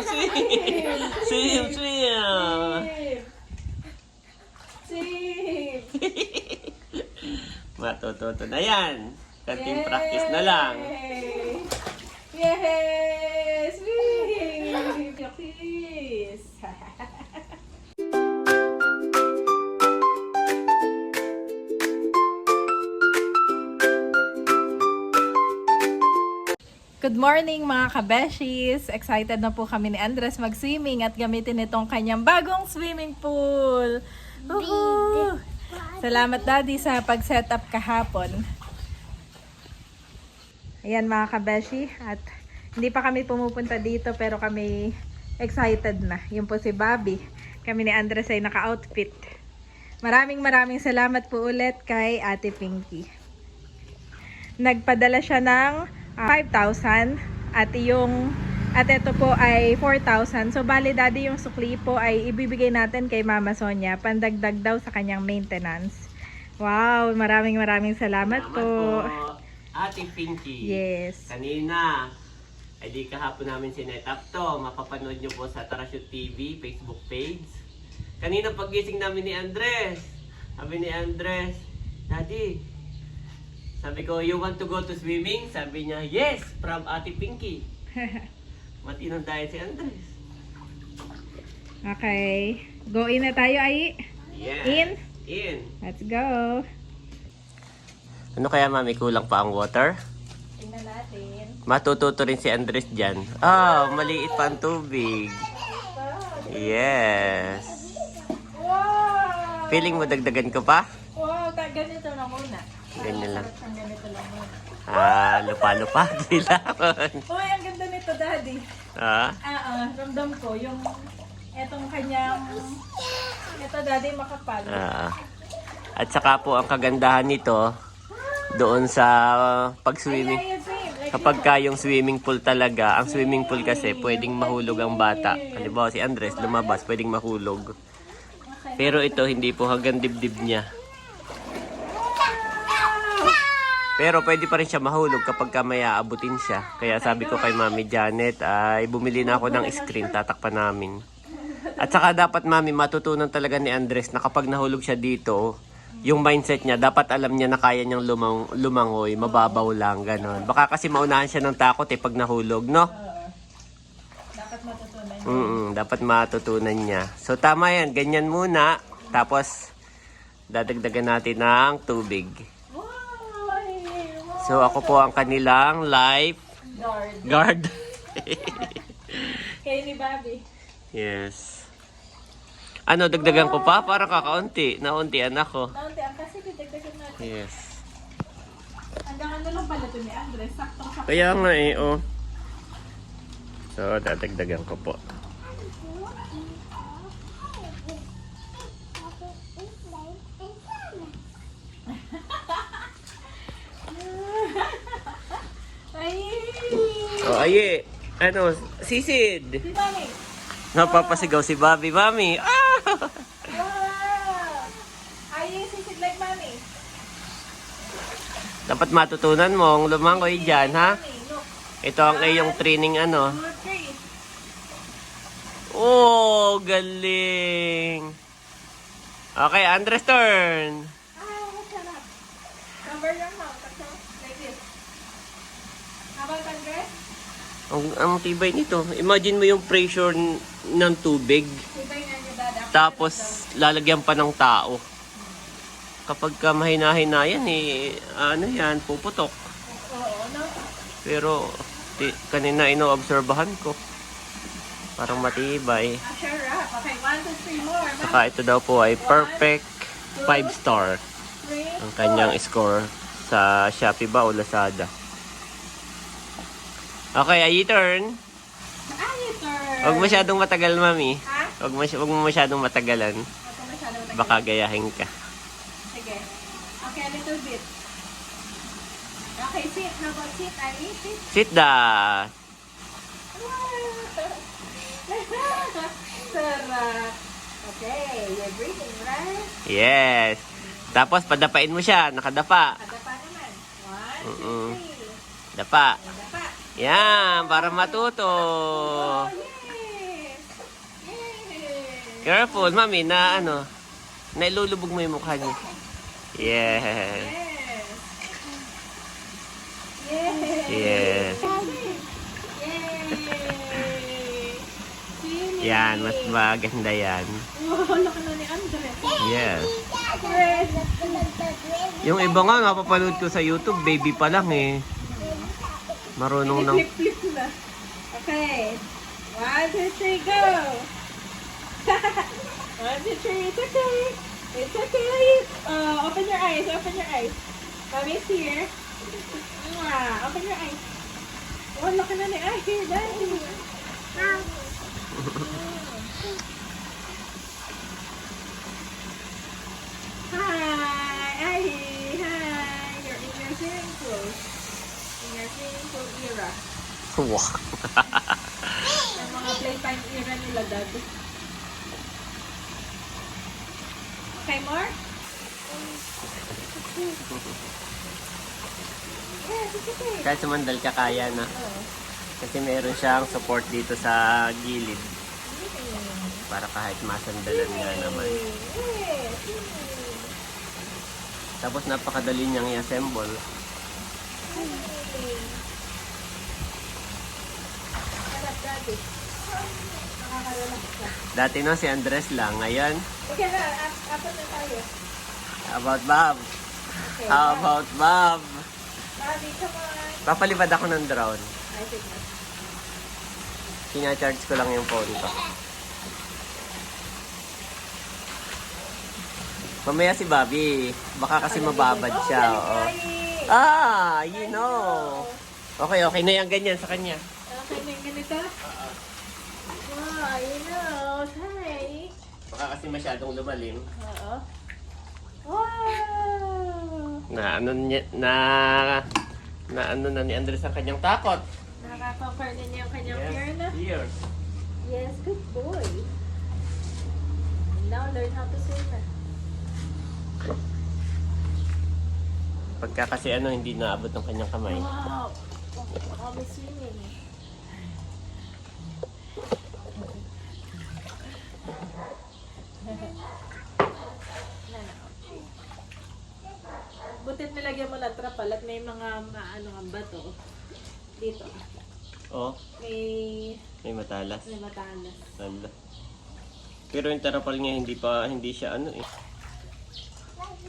Swim! Swim! Swim! Matututo na yan. Konting practice na lang. Yes! Swim! Kiss! Good morning mga kabeshis! Excited na po kami ni Andres mag-swimming at gamitin itong kanyang bagong swimming pool. Woohoo! Salamat Daddy sa pag-setup kahapon. Ayan mga kabeshi, at hindi pa kami pumupunta dito pero kami excited na. Yun po si Bobby. Kami ni Andres ay naka-outfit. Maraming salamat po ulit kay Ate Pinky. Nagpadala siya ng 5,000 at ito po ay 4,000. So bali Daddy, yung sukli po ay ibibigay natin kay Mama Sonia pandagdag daw sa kanyang maintenance. Wow, maraming salamat po. Ate Pinky. Yes. Kanina, ay di kahapon namin sinet up to. Mapapanood nyo po sa Tarashoot TV Facebook page. Kanina pagising namin ni Andres. Sabi ni Andres, Daddy, sabi ko, you want to go to swimming? Sabi niya, yes, from Ate Pinky. Matinong dahil si Andres. Okay. Go in na tayo, Ai. Yes. In. Let's go. Ano kaya mami, kulang pa ang water? Tingnan natin. Matututo rin si Andres dyan. Maliit pa ang tubig. Yes. Wow! Feeling mo dagdagan ko pa? Wow, ganito na muna. Ganyan lang. Ganito lang muna. Lupa-lupa. Dilawan. Uy, ang ganda nito, Daddy. Ramdam ko yung etong kanyang Daddy, makapal. At saka po ang kagandahan nito doon sa pag-swimming. Kapag yung swimming pool talaga, ang swimming pool kasi pwedeng mahulog ang bata. Halimbawa si Andres lumabas, pwedeng mahulog. Pero ito hindi po, hanggang dibdib niya. Pero pwede pa rin siya mahulog kapag may aabutin siya. Kaya sabi ko kay Mami Janet, ay bumili na ako ng screen, tatakpan namin. At saka dapat Mami, matutunan talaga ni Andres na kapag nahulog siya dito, yung mindset niya, dapat alam niya na kaya niyang lumangoy, mababaw lang, gano'n. Baka kasi maunahan siya ng takot pag nahulog, no? Dapat matutunan niya. Dapat matutunan niya. So tama yan, ganyan muna. Tapos, dadagdagan natin ng tubig. So ako po ang kanilang life guard. Kaya ni Bobby. Yes. Ano, dagdagan ko pa? Para kakaunti. Nauntian ako. Nauntian kasi dagdagan natin. Yes. Hanggang ano lang pala ito ni Andres. Sakto. Kaya nga So, dadagdagan ko po. Aye. Ano, sisid. Si Mami. Napapasigaw si Bobby. Mami. Wow! Ay, sisid like Mami. Dapat matutunan mong lumangoy dyan, ha? Mami, look. Ito ang iyong training, ano. 2, 3. Oh, galing. Okay, Andres turn. Masarap. Cover your mouth. Like this. Habang Andres? Ang tibay nito. Imagine mo yung pressure ng tubig. Tibay nga niya, Dad. Tapos, lalagyan pa ng tao. Kapag ka mahina-hina yan, ano yan, puputok. Oo, no? Pero, kanina ino-obserbahan ko. Parang matibay. Sure up. Okay, 1, 2, 3 more. Saka ito daw po ay perfect 5-star. 3. Ang kanyang score sa Shopee ba o Lazada. Okay, ay turn. Turn. Huwag masyadong matagal, Mami. Ha? Huwag mo masyadong matagalan. Ito masyado matagal. Baka gayahin ka. Sige. Okay, a little bit. Okay, sit. How about sit? Ay, sit. Sit da. Sarap. Okay, you're breathing, right? Yes. Tapos padapain mo siya, nakadapa. Kadapa naman. 1, 2, 3. Dapa. Kadapa. Yan, para matuto. Oh, yay! Careful, mami, na ano, nailulubog mo yung mukha niya. Yes. Yes. Yes. Yay! Yan, mas maganda yan. Wow, laki na ni Andres. Yes. Yung iba nga, napapanood ko sa YouTube, baby pa lang eh. Marunong ng... Flip-flip na. Okay. 1, 2, 3, go! 1, 2, 3, it's okay. It's okay. Open your eyes, open your eyes. Mommy's here. Open your eyes. Oh, laki na ni Ay, Daddy. Hi, Ay, hi. You're in your swimming pool. In your swimming pool era. Wow. Yung mga playtime era nila dati. Okay, more? Yes, it's okay. Kahit sumandal ka, kaya na. Oh. Kasi meron siyang support dito sa gilid. Para kahit masandalan nga naman. Yes. Tapos napakadali niyang i-assemble. Harap dati. Nakakarelax ka. Dati no, si Andres lang. Ngayon, Okay na, apat na tayo. how about Bob? Okay. How about Bob? Bobby, come on. Papalipad ako ng drone. I think na. Sina-charge ko lang yung phone ko. Mamaya si Bobby. Baka kasi mababad siya. Oo. Ah, you know. Okay, okay na yan. Ganyan sa kanya. Okay na yung ganito? Wow, you know. Hi. Baka kasi masyadong lumalim. Oo. Wow! Na ano niya, na ano na ni Andres ang kanyang takot. Nakaka-conquer na niya yung kanyang fear na. Fear. Yes, good boy. Now, learn how to swim na. Pagka kasi ano, hindi naabot ng kanyang kamay. Wow! Baka may swimming. Butit nilagyan mo ng trapal at may mga maano ang bato. Dito. Oh, May matalas. matalas. Hala. Pero yung tarapal niya hindi siya ano eh.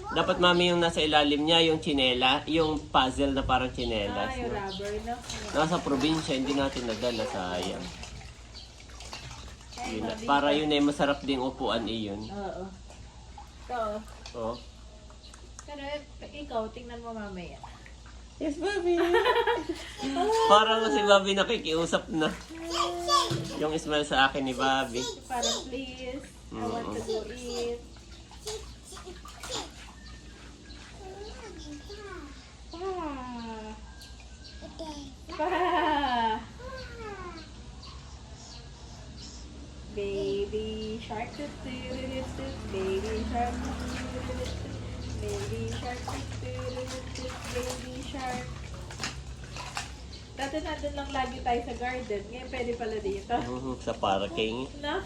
Dapat mami yung nasa ilalim niya, yung chinela, yung puzzle na parang chinelas. Yung No? rubber, no? Nasa probinsya, hindi natin nadala, sayang. Yun na. Para yun ay masarap ding upuan iyon. Oo. So, Oh. pero ikaw, tingnan mo mamaya. Yes, Bobby! Parang si Bobby nakikiusap na. Yung smile sa akin ni Bobby. Parang please, I want to go eat. Pa! Baby shark, baby shark, baby shark, baby shark. Dati nandun lang lagi tayo sa garden. Ngayon pwede pala dito. Sa parking. No?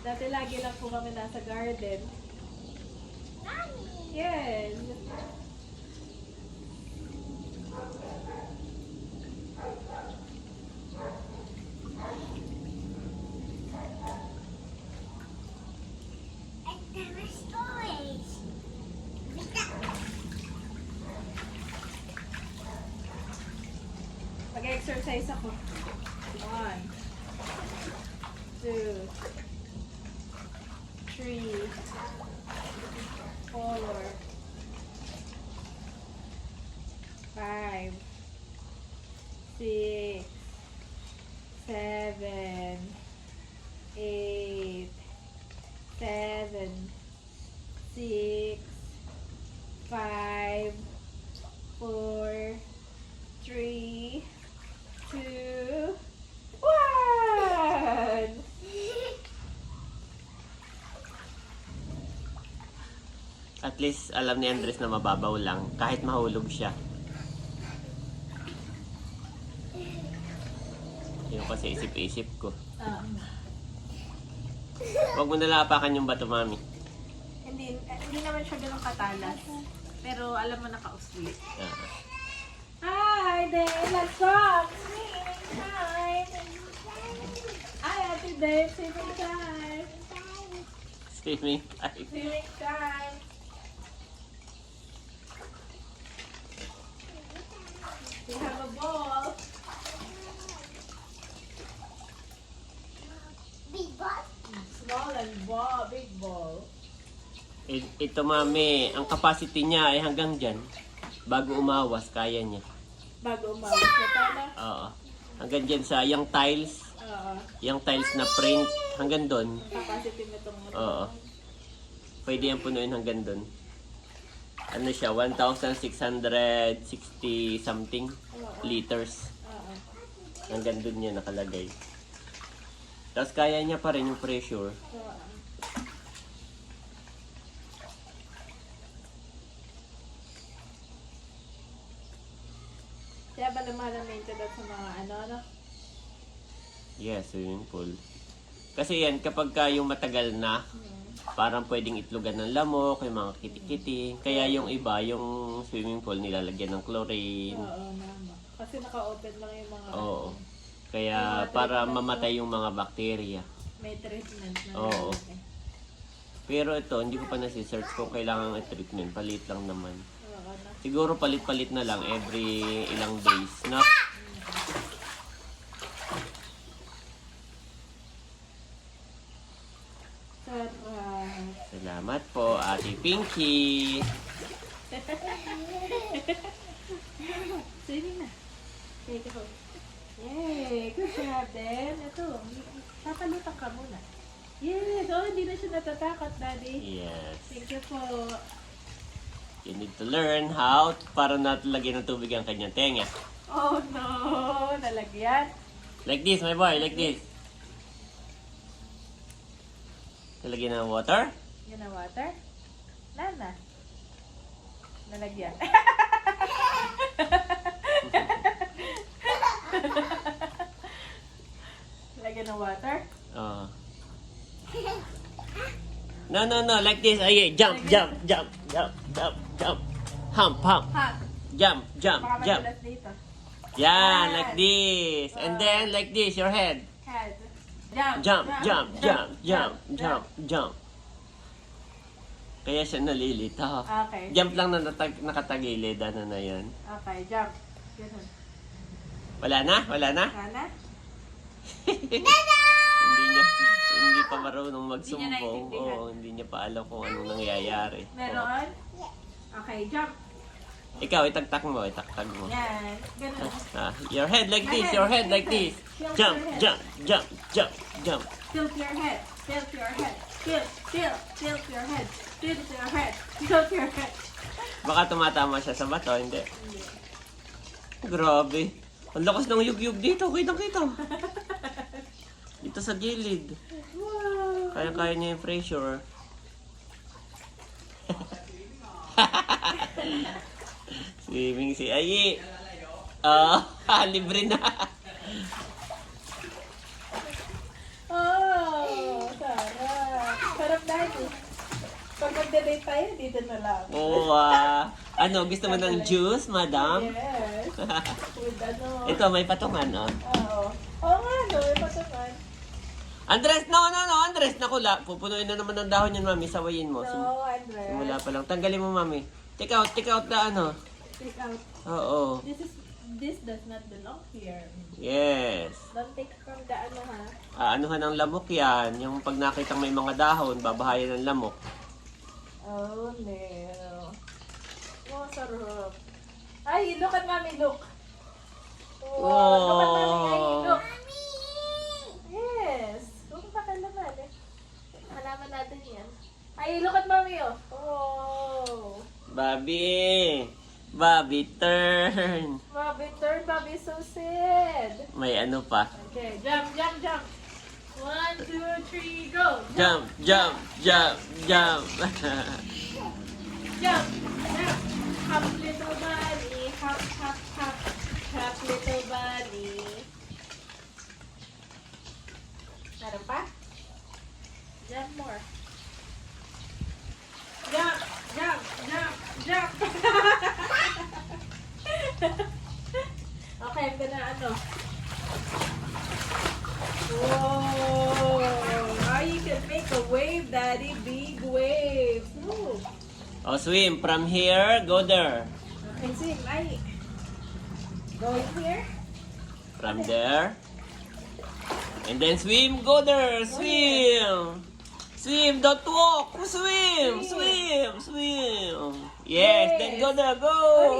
Dati lagi lang po kami nasa garden. Yes. Mag-exercise ako. 1, 2, 3, 4, 5, 6, 7, 8, 7, 6, 5, 4, 3, 2, 1! At least alam ni Andres na mababaw lang kahit mahulog siya. Yung kasi isip-isip ko. Huwag mo nalapakan yung bato, mami. Hindi naman siya ganun katalas. Pero alam mo nakausli. Ah. Hi, Dave! Let's go! Swimming time! Hi, Ate Dave! Swimming time! Swimming time. Swimming time! We have a ball. Big ball. Small and ball, big ball. Ito, mami, ang capacity niya ay hanggang dyan. Bago umawas, kaya niya. Bago umawit siya pala. Oo. Hanggang dyan sa yung tiles. Oo. Yung tiles na print. Hanggang doon. Capacity nitong Oo. Pwede yan punuin hanggang doon. Ano siya? 1,660 something liters. Oo. Hanggang doon niya nakalagay. Tapos kaya niya pa rin yung pressure. Oo. Kaya ba naman ang maintenance sa mga ano? Yes, swimming pool. Kasi yan, kapag ka yung matagal na, parang pwedeng itlogan ng lamok, yung mga kitikiti. Kaya yung iba, yung swimming pool, nilalagyan ng chlorine. Oo, naman. Kasi naka-open lang yung mga Oo. Kaya para mamatay yung mga bakterya. may treatment na Oo. nilalagay. Pero ito, hindi ko pa nasi-search kung kailangan i-treatment. Palit lang naman. Oo, na. Siguro palit-palit na lang every ilang days, no? Sarap. Salamat po, Ate Pinky. Swimming na. Take it home. Yay! Good job, then. Ito, papalutang ka muna. Yes! Oh, hindi na siya natatakot, Daddy. Yes. Thank you po. You need to learn how para natalagyan ng tubig ang kanyang tenga. Oh no! Nalagyan. Like this, my boy, like this. Talagyan ng water. Yan ang water. Nana. Nalagyan. Lagyan ng water. Oh. No, no, no, like this. Ay, jump, jump, jump, jump, jump, jump. Hump, hump. Ha! Jump, jump, Baka jump. madulas dito. Yeah, like this. And then like this, your head. Head. Jump, Jump, jump, jump, jump, jump, jump. Kaya siya nalilito. Okay. Jump lang na nakatagilid. Ano na yan? Okay, jump. Ganun. Wala na? Wala na? Nana? Hindi pa marunong Hindi niya magsumbong. naiintindihan. Oo, hindi niya pa alam kung anong nangyayari. Meron? Okay, jump. Ikaw, itagtak mo, itagtag mo. Yan. Ganun. Your head like this, your head like this. Jump, jump, jump, jump, jump. Tilt your head. Tilt your head. Tilt, tilt, tilt your head. Tilt your head. Tilt your head. Baka tumatama siya sa bato, hindi. Grabe. Ang lakas ng yugyug dito, kitang-kita. Dito sa gilid. Wow. Kaya-kaya niya yung pressure. Swimming si Ayi. Libre na. Oh, sarap. Sarap dahil. Pag mag-debate tayo, dito na lang. Oo, ano, gusto mo ng juice, madam? Yes. With ano. Ito, may patungan, oh. Oo. Oo nga, no. May patungan. Andres, no, Andres, nakula. Pupunuin na naman ng dahon yan, mami. Sawayin mo. No, Andres. Simula pa lang. Tanggalin mo, mami. Take out na ano. Take out. Oo. This does not belong here. Yes. Don't take from the ano ha. Anuhan ng lamok yan. Yung pag nakitang may mga dahon, babahayan ng lamok. Oh no. Oh, sarap. Ay, look at mommy, look. Oh, look at mommy, ay, look. Yes. Look pa ka naman eh. Halaman natin yan. Ay, look at mommy oh. Oh. Bobby! Bobby, turn! Bobby, turn, Bobby, so sad. May ano pa. Okay, jump, jump, jump. 1, 2, 3, go. Jump, jump, jump, jump. Jump, jump. Hop, little bunny. Hop, hop, hop. Hop, little bunny. Meron pa? Jump more. Jump, jump, jump, jump. Okay, I'm gonna ano. Whoa! Now you can make a wave, Daddy. Big wave. Ooh. Oh, swim from here, go there. Okay, swim. Ay. Going here? From there. And then swim, go there, swim. Swim, don't walk. Swim, swim, swim. Yes, then go there, Go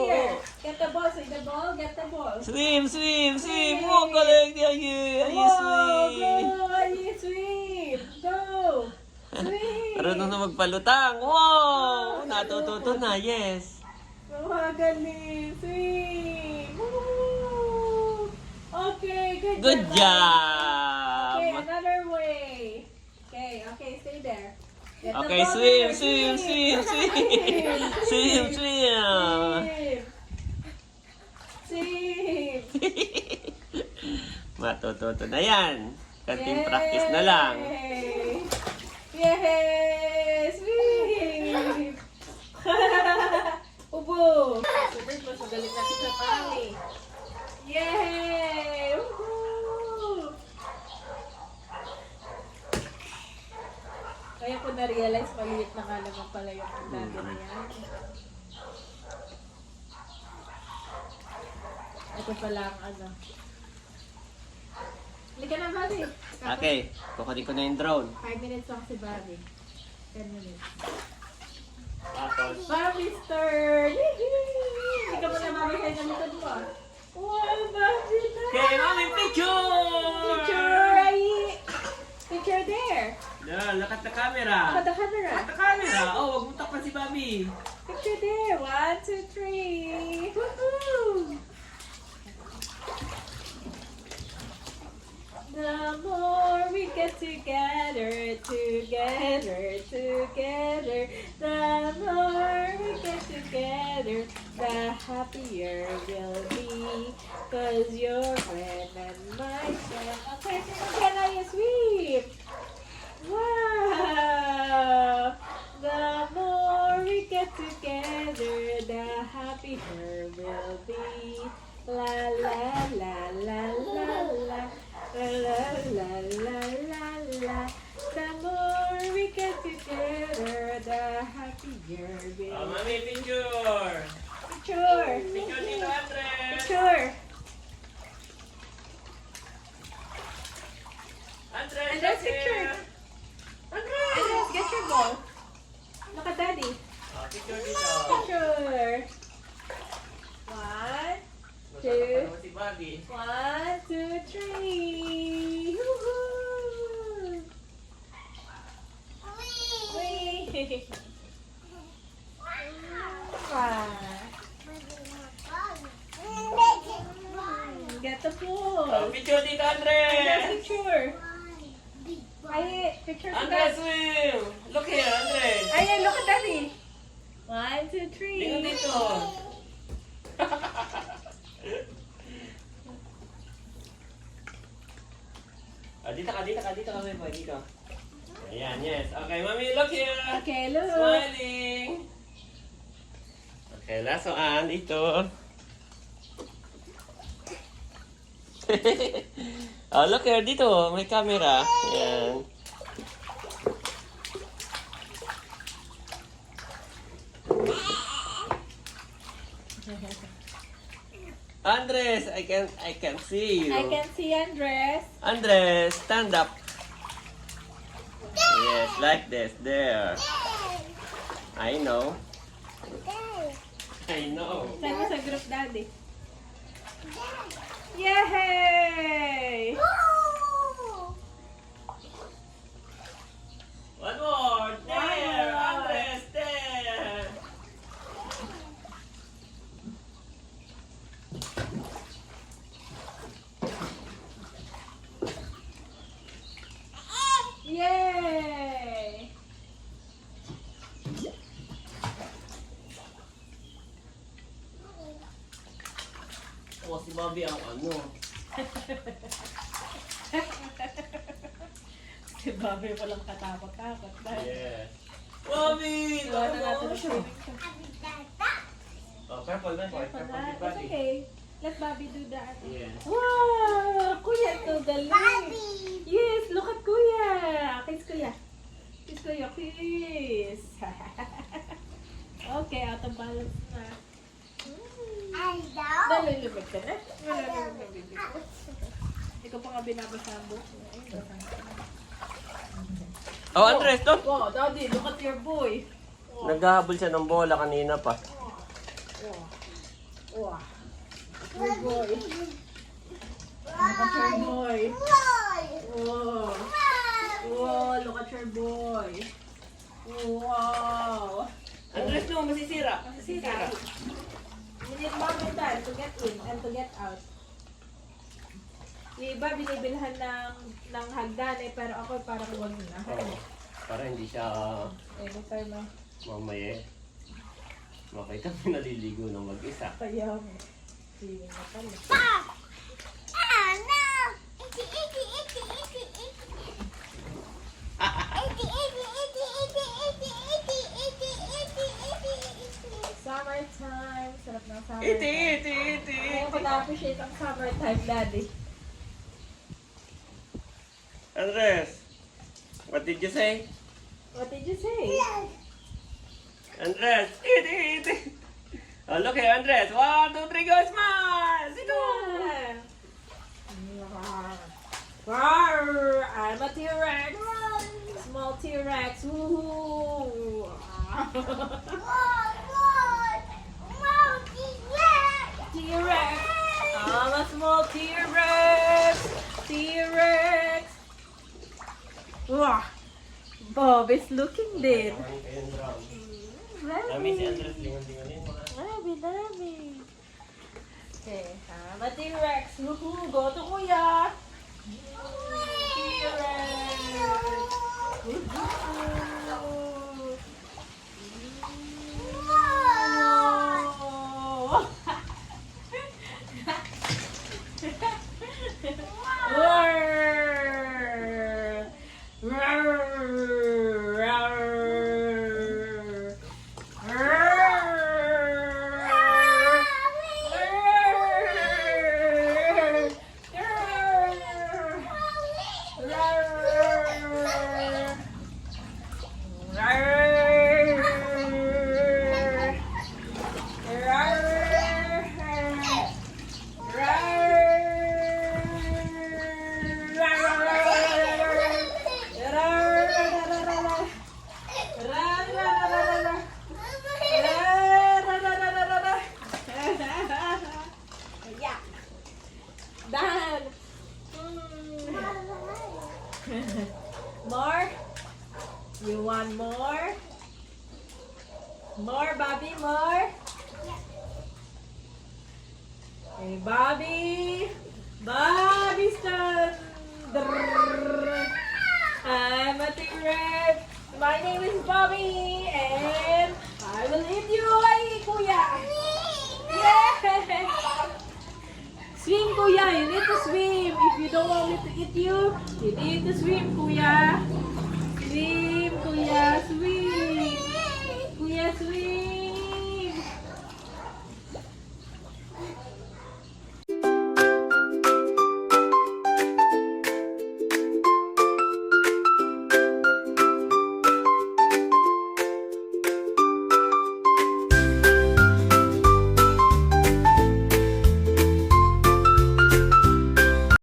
here. go. Get the ball. See the ball? Get the ball. Swim, swim, swim. Oh, galing. Ayu, ayu, swim. Go! Ayu, swim! Go! Swim! Marunong na magpalutang. Wow! Natututo na, yes. Magaling! Swim! Woo! Okay, Good Okay, job. another way. Okay, stay there. Get the Okay, ball swim, there. swim, swim, swim. Swim, swim. Swim! Matututo na yan. Kanting practice na lang. Yay! Swim! Ubo! Super mas magaling natin sa pali. Yay! Woohoo! Kaya ko na-realize maliit na nga naman pala yung dati na yan. Ito pala ang ano. Halika na, Bobby. Okay, kukunin ko na yung drone. 5 minutes lang si Bobby. 10 minutes. Tapos, Bobby's turn! Hindi ka muna Bobby kayo sa likod mo. Wow, Bobby na! okay, mami, picture! Picture! Ay! Picture there! Yeah, look at the camera. Look at the camera. Look at the camera. Oh, wag mo takpan si Bobby. Picture there. 1, 2, 3. Woohoo! The more we get together, together, together, the more we get together, the happier we'll be. 'Cause you're friend and my friend. Okay, so can I sweep? Wow! The more we get together, the happier we'll be. La la la la la la. La la la la la la. The more we get together, the happier we'll Oh, be. mami, picture. Picture! Picture dito, Andres. Picture! Andres, Andres, look here. picture. Andres, get your ball. Look at Daddy. Oh, picture dito. Picture. 1, Two. Si Bobby. 1, 2, 3. Woohoo! Whee! Wow. Get the Oh, ball. picture dito, Andres, Andres. picture. Ay, picture for Andres, Dad. swim. Look here, Andres. Ay, look at Daddy. 1, 2, 3. Tingnan dito. Ah, dito ka, may boy, dito. Ayan, yes. Okay, mami, look here. Okay, look. Smiling. Okay, last one, ito. Oh, look here, dito, may camera. Ayan. Andres, I can see you. I can see Andres. Andres, stand up. Yes, like this. There. I know. I know. Saan mo sa group, Daddy? Yay! One more. There. One more. Andres, there. Yay! Oh, si Bobby ang ano. Si Bobby walang katakot-takot. Yes. Bobby! Iwan na natin ang swimming siya. Oh, careful na. Careful Careful na. with It's Bobby. okay. Let Bobby do that. Yes. Wow! Kuya, ito galing. Yes, look at Kuya. Kiss Kuya. Kiss Kuya, kiss. Okay, out of balance na. Nalulubog ka na? Nalulubog ko. Ikaw pa nga binabasa ang buhok mo. Ay, basa na. Oh, Andres, don't! Wow, Daddy, look at your boy. Naghahabol siya ng bola kanina pa. Wow. Your boy. Look at your boy. Wow. Wow, look at your boy. Wow. Andres, no, masisira. Masisira. You need mom and dad to get in and to get out. Yung iba binibilhan ng hagdan eh, pero ako parang wag na. Oh, para hindi siya Eh, tayo na. mamaya. Makita mo naliligo ng mag-isa. Kaya mo. Feeling na pala. Summertime. Sarap ng summertime. Iti. Ngayon ko na-appreciate ang summertime, Daddy. Andres, what did you say? What did you say? Andres, iti. Oh, look here, Andres. 1, 2, 3, go, smile! Dito! Rawr! I'm a T-Rex! Small T-Rex! Woohoo! T-Rex! I'm a small T-Rex! T-Rex! Wow! Bob is looking dead. Kami si Andres, lingon-lingonin mo. Love. Okay, I'm a T-Rex. Woohoo! Go to Kuya! T-Rex! Woohoo! Dad! More? You want more? More, Bobby, more? Hey, Bobby! Bobby's done! I'm a T-Rex! My name is Bobby! And I will eat you! Ay, Kuya! Yeah! Swim, Kuya! You need to swim! If you don't want me to eat you, you need to swim, Kuya! Swim, Kuya! Swim! Kuya, swim!